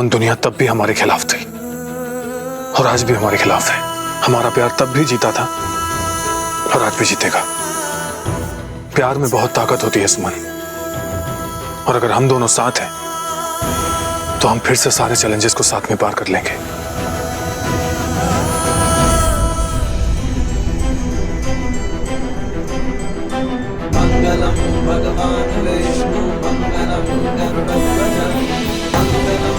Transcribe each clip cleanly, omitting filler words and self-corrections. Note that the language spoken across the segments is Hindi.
दुनिया तब भी हमारे खिलाफ थी और आज भी हमारे खिलाफ है। हमारा प्यार तब भी जीता था और आज भी जीतेगा। प्यार में बहुत ताकत होती है सुमन, और अगर हम दोनों साथ हैं तो हम फिर से सारे चैलेंजेस को साथ में पार कर लेंगे। मंगलम भगवान विष्णु मंगलम गरुड़ध्वज मंगलम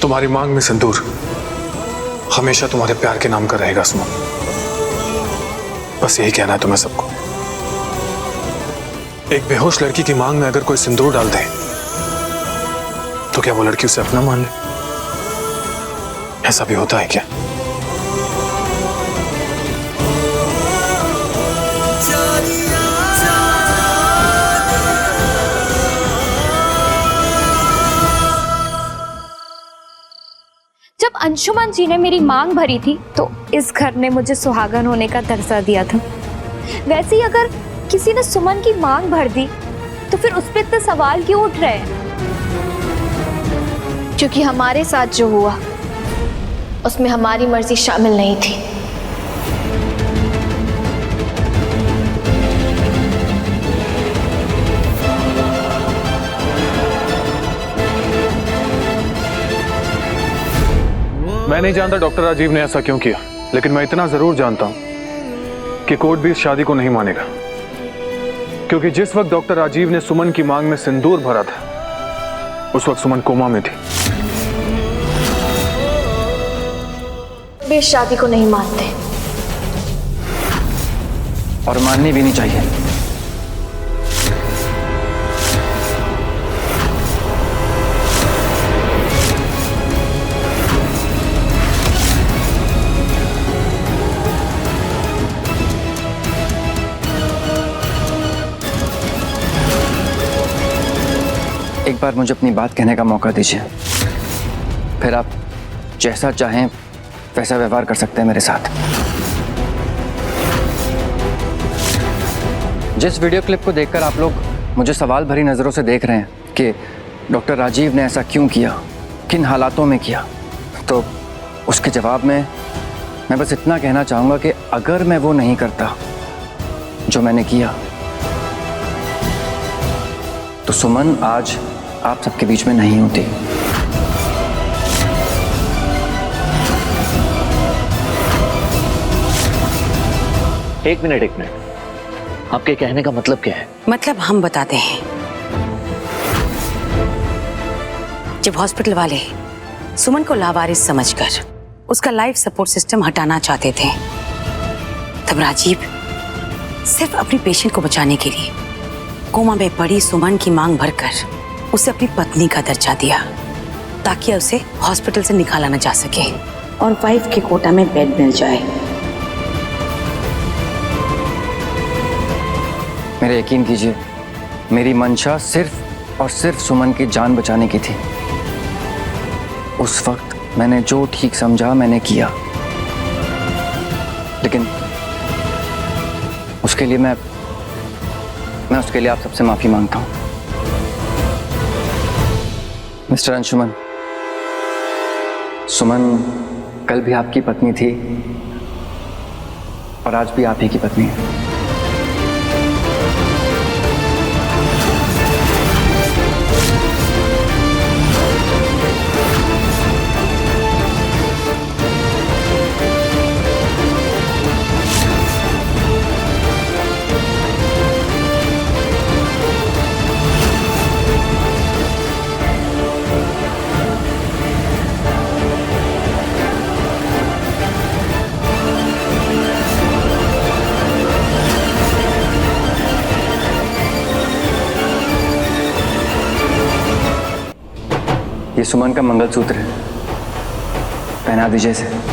तुम्हारी मांग में सिंदूर हमेशा तुम्हारे प्यार के नाम का रहेगा सुमन। बस यही कहना है तुम्हें सबको। एक बेहोश लड़की की मांग में अगर कोई सिंदूर डाल दे तो क्या वो लड़की उसे अपना मान ले? ऐसा भी होता है क्या? जब अंशुमन जी ने मेरी मांग भरी थी तो इस घर ने मुझे सुहागन होने का दर्जा दिया था। वैसे ही अगर किसी ने सुमन की मांग भर दी तो फिर उस पर इतने सवाल क्यों उठ रहे हैं? क्योंकि हमारे साथ जो हुआ उसमें हमारी मर्जी शामिल नहीं थी। मैं नहीं जानता डॉक्टर राजीव ने ऐसा क्यों किया, लेकिन मैं इतना जरूर जानता हूं कि कोर्ट भी इस शादी को नहीं मानेगा। क्योंकि जिस वक्त डॉक्टर राजीव ने सुमन की मांग में सिंदूर भरा था उस वक्त सुमन कोमा में थी। वे इस शादी को नहीं मानते और माननी भी नहीं चाहिए। एक बार मुझे अपनी बात कहने का मौका दीजिए, फिर आप जैसा चाहें वैसा व्यवहार कर सकते हैं मेरे साथ। जिस वीडियो क्लिप को देखकर आप लोग मुझे सवाल भरी नज़रों से देख रहे हैं कि डॉक्टर राजीव ने ऐसा क्यों किया, किन हालातों में किया, तो उसके जवाब में मैं बस इतना कहना चाहूँगा कि अगर मैं वो नहीं करता जो मैंने किया तो सुमन आज आप सबके बीच में नहीं होती। एक मिनट, आपके कहने का मतलब क्या है? मतलब हम बताते हैं। जब हॉस्पिटल वाले सुमन को लावारिस समझकर उसका लाइफ सपोर्ट सिस्टम हटाना चाहते थे, तब राजीव सिर्फ अपनी पेशेंट को बचाने के लिए कोमा में पड़ी सुमन की मांग भरकर उसे अपनी पत्नी का दर्जा दिया, ताकि उसे हॉस्पिटल से निकाला न जा सके और वाइफ के कोटा में बेड मिल जाए। मेरे यकीन कीजिए, मेरी मंशा सिर्फ और सिर्फ सुमन की जान बचाने की थी। उस वक्त मैंने जो ठीक समझा मैंने किया, लेकिन उसके लिए मैं उसके लिए आप सबसे माफी मांगता हूं। मिस्टर अंशुमन, सुमन कल भी आपकी पत्नी थी और आज भी आप ही की पत्नी है। ये सुमन का मंगलसूत्र है, पहना दीजिए इसे।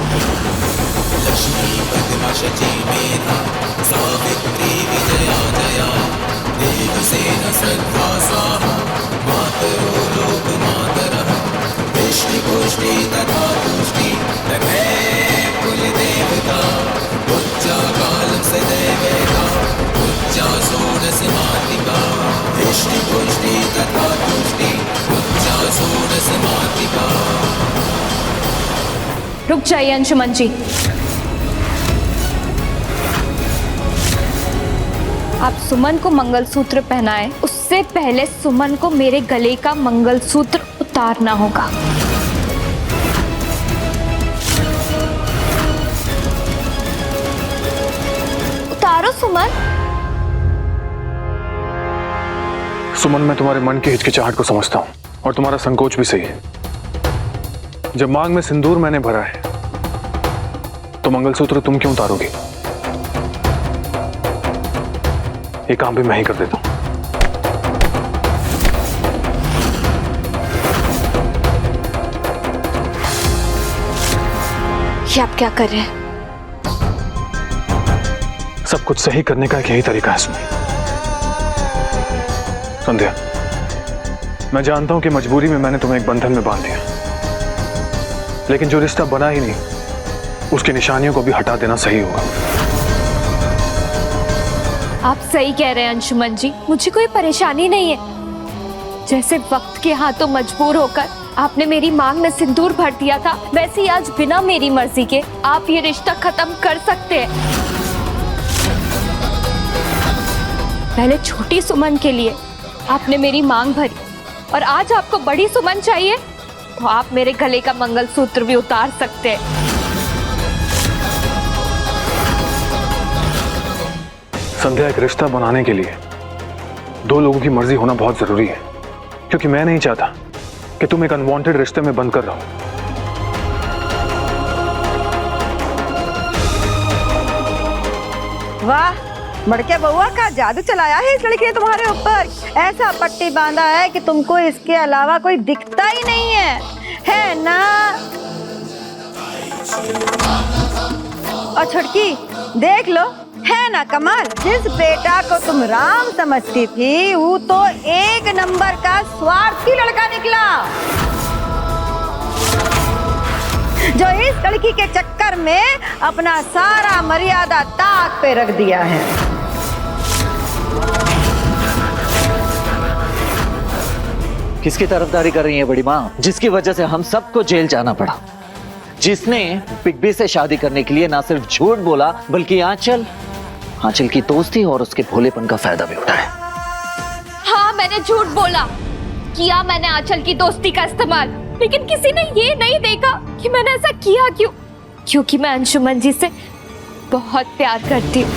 रुक जाइए अंशुमन जी, आप सुमन को मंगलसूत्र पहनाएं, उससे पहले सुमन को मेरे गले का मंगलसूत्र उतारना होगा। उतारो सुमन। सुमन, मैं तुम्हारे मन की हिचकिचाहट को समझता हूँ और तुम्हारा संकोच भी सही है। जब मांग में सिंदूर मैंने भरा है तो मंगलसूत्र तुम क्यों उतारोगी? ये काम भी मैं ही कर देता हूं। ये आप क्या कर रहे हैं? सब कुछ सही करने का एक यही तरीका है इसमें। संध्या, मैं जानता हूं कि मजबूरी में मैंने तुम्हें एक बंधन में बांध दिया, लेकिन जो रिश्ता बना ही नहीं उसकी निशानियों को भी हटा देना सही होगा। आप सही कह रहे हैं अंशुमन जी, मुझे कोई परेशानी नहीं है। जैसे वक्त के हाथों मजबूर होकर आपने मेरी मांग में सिंदूर भर दिया था, वैसे ही आज बिना मेरी मर्जी के आप ये रिश्ता खत्म कर सकते हैं। पहले छोटी सुमन के लिए आपने मेरी मांग भरी और आज आपको बड़ी सुमन चाहिए, तो आप मेरे गले का मंगलसूत्र भी उतार सकते हैं। संध्या, एक रिश्ता बनाने के लिए दो लोगों की मर्जी होना बहुत जरूरी है, क्योंकि मैं नहीं चाहता कि तुम एक अनवांटेड रिश्ते में बंद कर रहो। वाह, मड़के बउआ का जादू चलाया है इस लड़की ने तुम्हारे ऊपर। ऐसा पट्टी बांधा है कि तुमको इसके अलावा कोई दिखता ही नहीं है ना? और छुटकी देख लो, है ना कमाल। जिस बेटा को तुम राम समझती थी वो तो एक नंबर का स्वार्थी लड़का निकला, जो इस लड़की के चक्कर में अपना सारा मर्यादा ताक पे रख दिया है। किसकी तरफदारी कर रही है बड़ी माँ, जिसकी वजह से हम सबको जेल जाना पड़ा? जिसने बिग बी से शादी करने के लिए ना सिर्फ झूठ बोला बल्कि आंचल की दोस्ती और उसके भोलेपन का फायदा भी उठाया। हाँ, मैंने झूठ बोला, किया मैंने आंचल की दोस्ती का इस्तेमाल, लेकिन किसी ने ये नहीं देखा कि मैंने ऐसा किया क्यों। क्योंकि मैं अंशुमन जी से बहुत प्यार करती हूँ,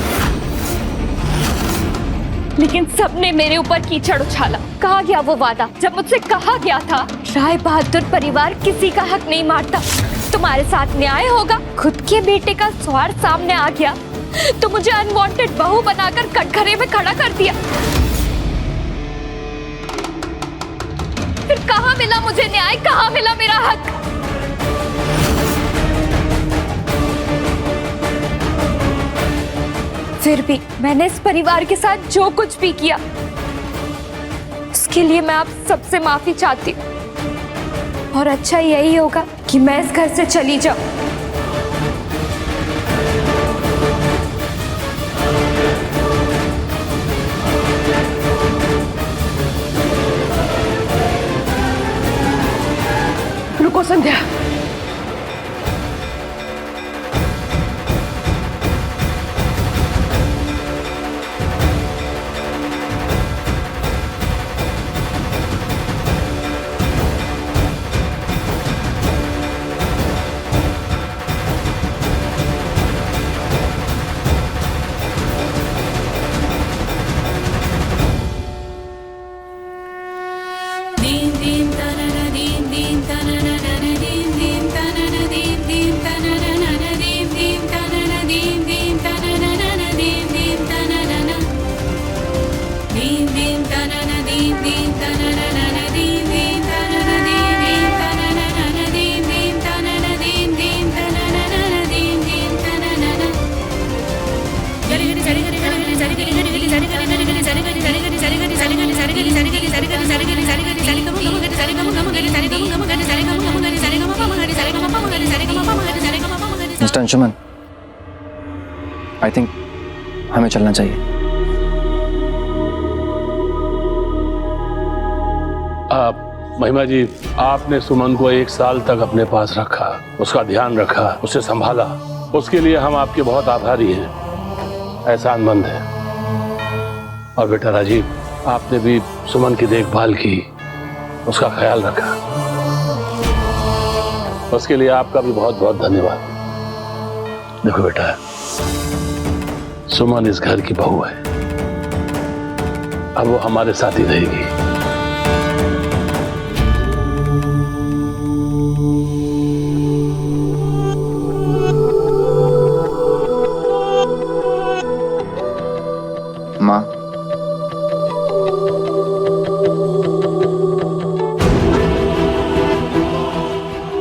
लेकिन सबने मेरे ऊपर कीचड़ उछाला। कहा गया वो वादा, जब मुझसे कहा गया था राय बहादुर परिवार किसी का हक नहीं मारता, तुम्हारे साथ न्याय होगा। खुद के बेटे का स्वार्थ सामने आ गया तो मुझे अनवांटेड बहू बनाकर कटघरे में खड़ा कर दिया। फिर कहाँ मिला मुझे न्याय, कहाँ मिला मेरा हक? फिर भी मैंने इस परिवार के साथ जो कुछ भी किया उसके लिए मैं आप सबसे माफी चाहती हूँ, और अच्छा यही होगा कि मैं इस घर से चली जाऊं। रुको संध्या, दीन दीन तनन दीन दीन तनन दीन दीन मिस्टर अंशुमन, आई थिंक हमें चलना चाहिए। महिमा जी, आपने सुमन को 1 साल तक अपने पास रखा, उसका ध्यान रखा, उसे संभाला, उसके लिए हम आपके बहुत आभारी हैं, एहसानमंद हैं। और बेटा राजीव, आपने भी सुमन की देखभाल की, उसका ख्याल रखा, उसके लिए आपका भी बहुत बहुत धन्यवाद। देखो बेटा, सुमन इस घर की बहू है, अब वो हमारे साथ ही रहेगी। माँ,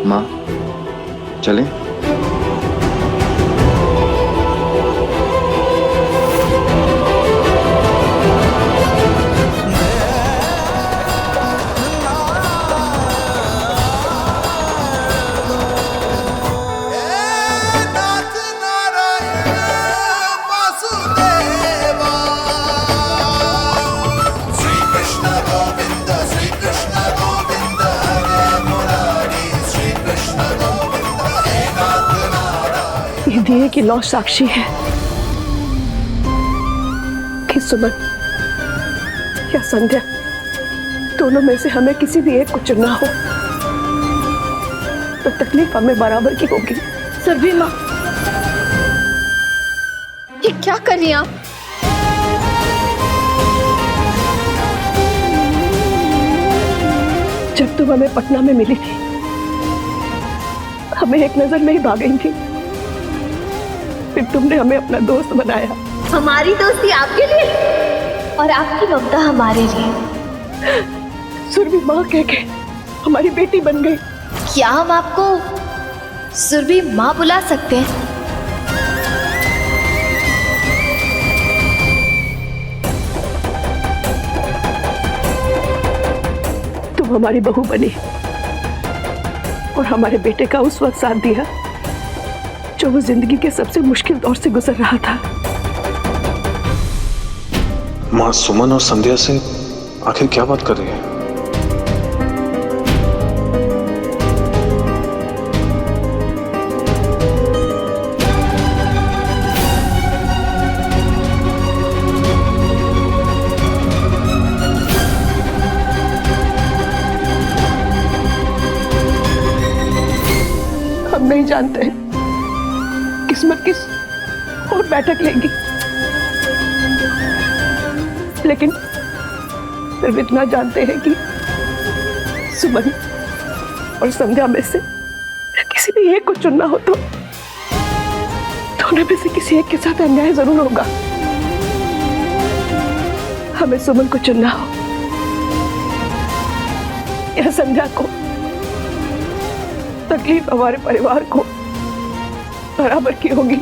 माँ, चलें? ये दिए की लौ साक्षी है कि सुमन या संध्या दोनों में से हमें किसी भी एक को चुनना हो तो तकलीफ हमें बराबर की होगी। सुरभि माँ, ये क्या कर रही हैं आप? जब तुम हमें पटना में मिली थी, हमें एक नजर में ही भाग गई थी, फिर तुमने हमें अपना दोस्त बनाया। हमारी दोस्ती आपके लिए और आपकी ममता हमारे लिए। सुरभि माँ कह के हमारी बेटी बन गई। क्या हम आपको सुरभि माँ बुला सकते हैं? तुम हमारी बहू बनी और हमारे बेटे का उस वक्त साथ दिया जो वो जिंदगी के सबसे मुश्किल दौर से गुजर रहा था। माँ, सुमन और संध्या से आखिर क्या बात कर रही है? हम नहीं जानते हैं किस्मत किस और बैठक लेंगी, लेकिन सिर्फ इतना जानते हैं कि सुमन और संध्या में से किसी भी एक को चुनना हो तो दोनों में से किसी एक के साथ अन्याय जरूर होगा। हमें सुमन को चुनना हो या संध्या को, तकलीफ हमारे परिवार को बराबर की होगी।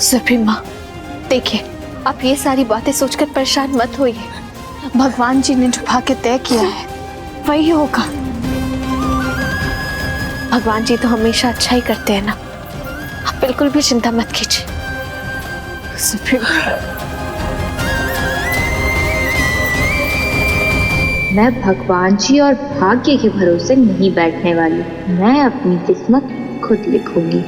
सुरभि माँ, देखिए, आप ये सारी बातें सोचकर परेशान मत होइए। भगवान जी ने जो भाग्य तय किया है वही होगा। भगवान जी तो हमेशा अच्छा ही करते हैं ना, आप बिल्कुल भी चिंता मत कीजिए। सुरभि माँ, मैं भगवान जी और भाग्य के भरोसे नहीं बैठने वाली। मैं अपनी किस्मत खुद लिखूंगी।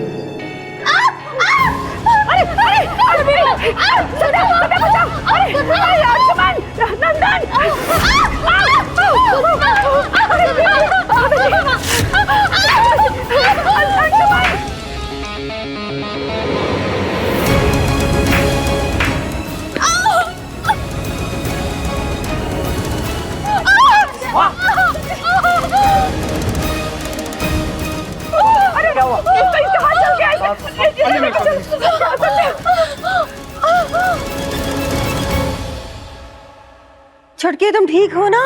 छुटकी, तुम ठीक हो ना?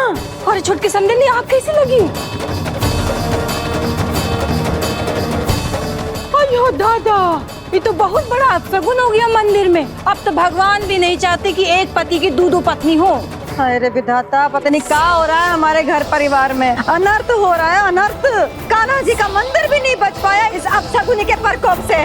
और छुटकी समझने आग कैसी लगी? अयो दादा, ये तो बहुत बड़ा अपशगुन हो गया मंदिर में। अब तो भगवान भी नहीं चाहते कि एक पति की दो पत्नी हो। अरे विधाता, पता नहीं क्या हो रहा है हमारे घर परिवार में। अनर्थ हो रहा है, अनर्थ। कान्हा जी का मंदिर भी नहीं बच पाया इस अपशकुनी के प्रकोप से।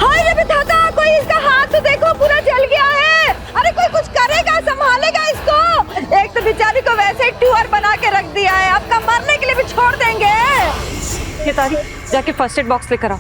हाय रे विधाता, कोई इसका हाथ तो देखो, पूरा जल गया है। अरे कोई कुछ करेगा, संभालेगा इसको। एक तो बेचारी को वैसे ही टूअर बना के रख दिया है, अब का मरने के लिए भी छोड़ देंगे। ये तारी, जाके फर्स्ट एड बॉक्स लेकर आओ।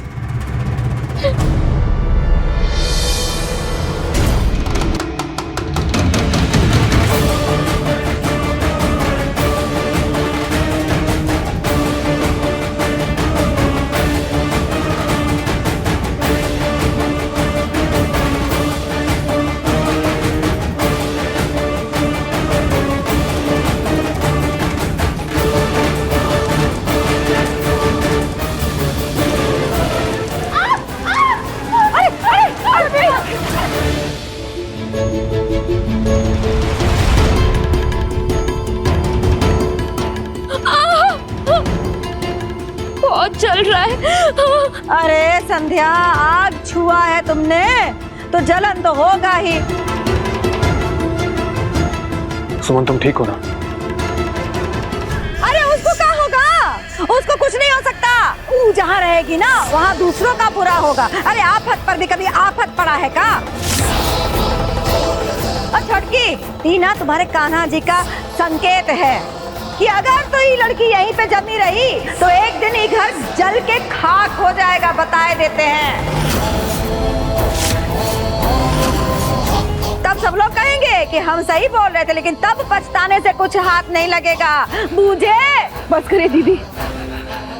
बहुत चल रहा है। अरे संध्या, आग छुआ है तुमने तो जलन तो होगा ही। सुमन तुम ठीक हो ना? अरे उसको क्या होगा? उसको कुछ नहीं हो सकता। वो जहाँ रहेगी ना वहाँ दूसरों का बुरा होगा। अरे आफत पर भी कभी आफत पड़ा है का? और छटकी, टीना तुम्हारे कान्हा जी का संकेत है कि अगर तो ये लड़की यहीं पे जमी रही तो एक दिन ये घर जल के खाक हो जाएगा, बताए देते हैं। तब सब लोग कहेंगे कि हम सही बोल रहे थे, लेकिन तब पछताने से कुछ हाथ नहीं लगेगा, बूझे? बस करे दीदी,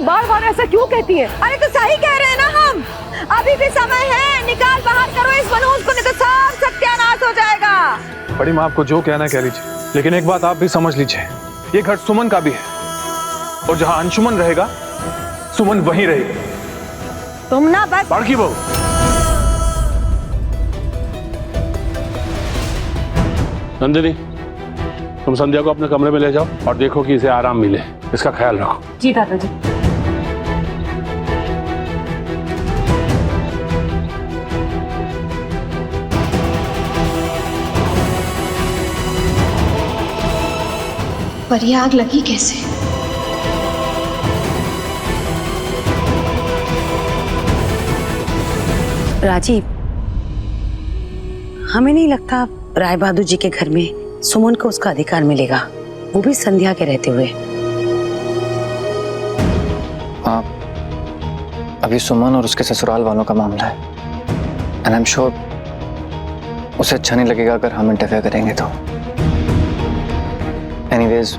बार बार ऐसा क्यों कहती है? अरे तो सही कह रहे हैं ना हम। अभी भी समय है, निकाल बाहर करो इस मनहूस को, नहीं तो सब सत्यानाश हो जाएगा। बड़ी माँ, आपको जो कहना है कह लीजिए, लेकिन एक बात आप भी समझ लीजिए, ये घर सुमन का भी है, और जहां अंशुमन रहेगा सुमन वहीं रहेगी। तुम ना बस बाड़की बहू, नंदिनी, तुम संध्या को अपने कमरे में ले जाओ और देखो कि इसे आराम मिले, इसका ख्याल रखो। जी दादाजी। पर ये आग लगी कैसे? राजीव, हमें नहीं लगता राय बहादुर जी के घर में सुमन को उसका अधिकार मिलेगा, वो भी संध्या के रहते हुए। हाँ, अभी सुमन और उसके ससुराल वालों का मामला है, एंड आई एम श्योर उसे अच्छा नहीं लगेगा अगर हम इंटरफेयर करेंगे तो। एनीवेज,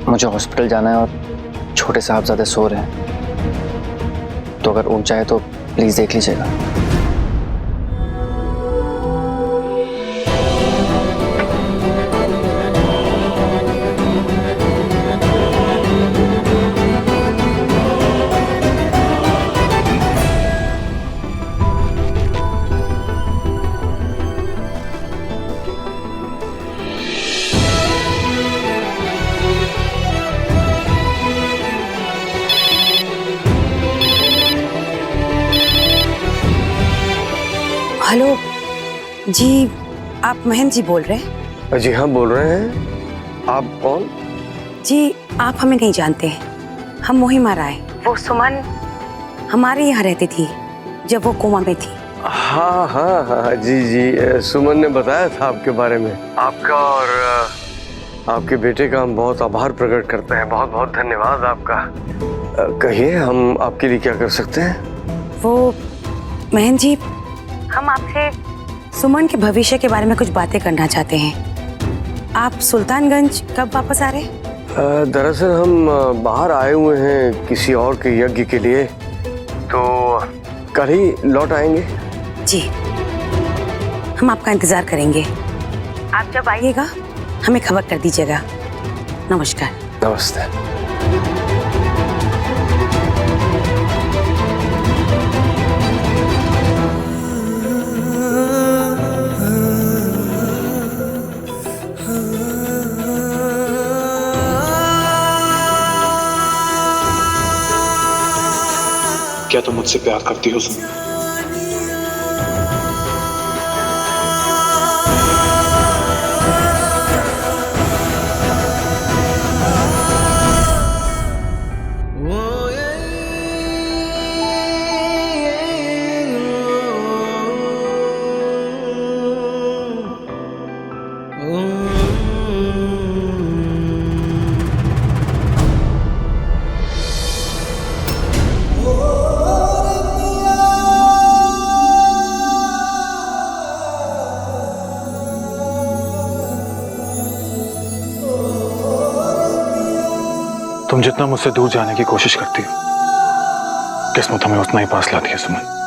मुझे हॉस्पिटल जाना है और छोटे साहबजादे सो रहे हैं, तो अगर उठ जाए तो प्लीज देख लीजिएगा। हेलो जी, आप महेंद्र जी बोल रहे हैं? जी हाँ, बोल रहे हैं। आप कौन? जी, आप हमें नहीं जानते हैं, हम मोहिमा राय। वो सुमन हमारे यहाँ रहती थी जब वो कोमा में थी। हाँ हाँ हाँ, जी जी, सुमन ने बताया था आपके बारे में। आपका और आपके बेटे का हम बहुत आभार प्रकट करते हैं। बहुत बहुत धन्यवाद आपका। कहिए, हम आपके लिए क्या कर सकते हैं? वो महेंद्र जी, हम आपसे सुमन के भविष्य के बारे में कुछ बातें करना चाहते हैं। आप सुल्तानगंज कब वापस आ रहे हैं? दरअसल हम बाहर आए हुए हैं किसी और के यज्ञ के लिए, तो कल ही लौट आएंगे। जी, हम आपका इंतजार करेंगे। आप जब आइएगा हमें खबर कर दीजिएगा। नमस्कार। नमस्ते। क्या तुम मुझसे प्यार करती हो सुमन? तुम जितना मुझसे दूर जाने की कोशिश करती हो, किस्मत हमें उतना ही पास लाती है सुमन।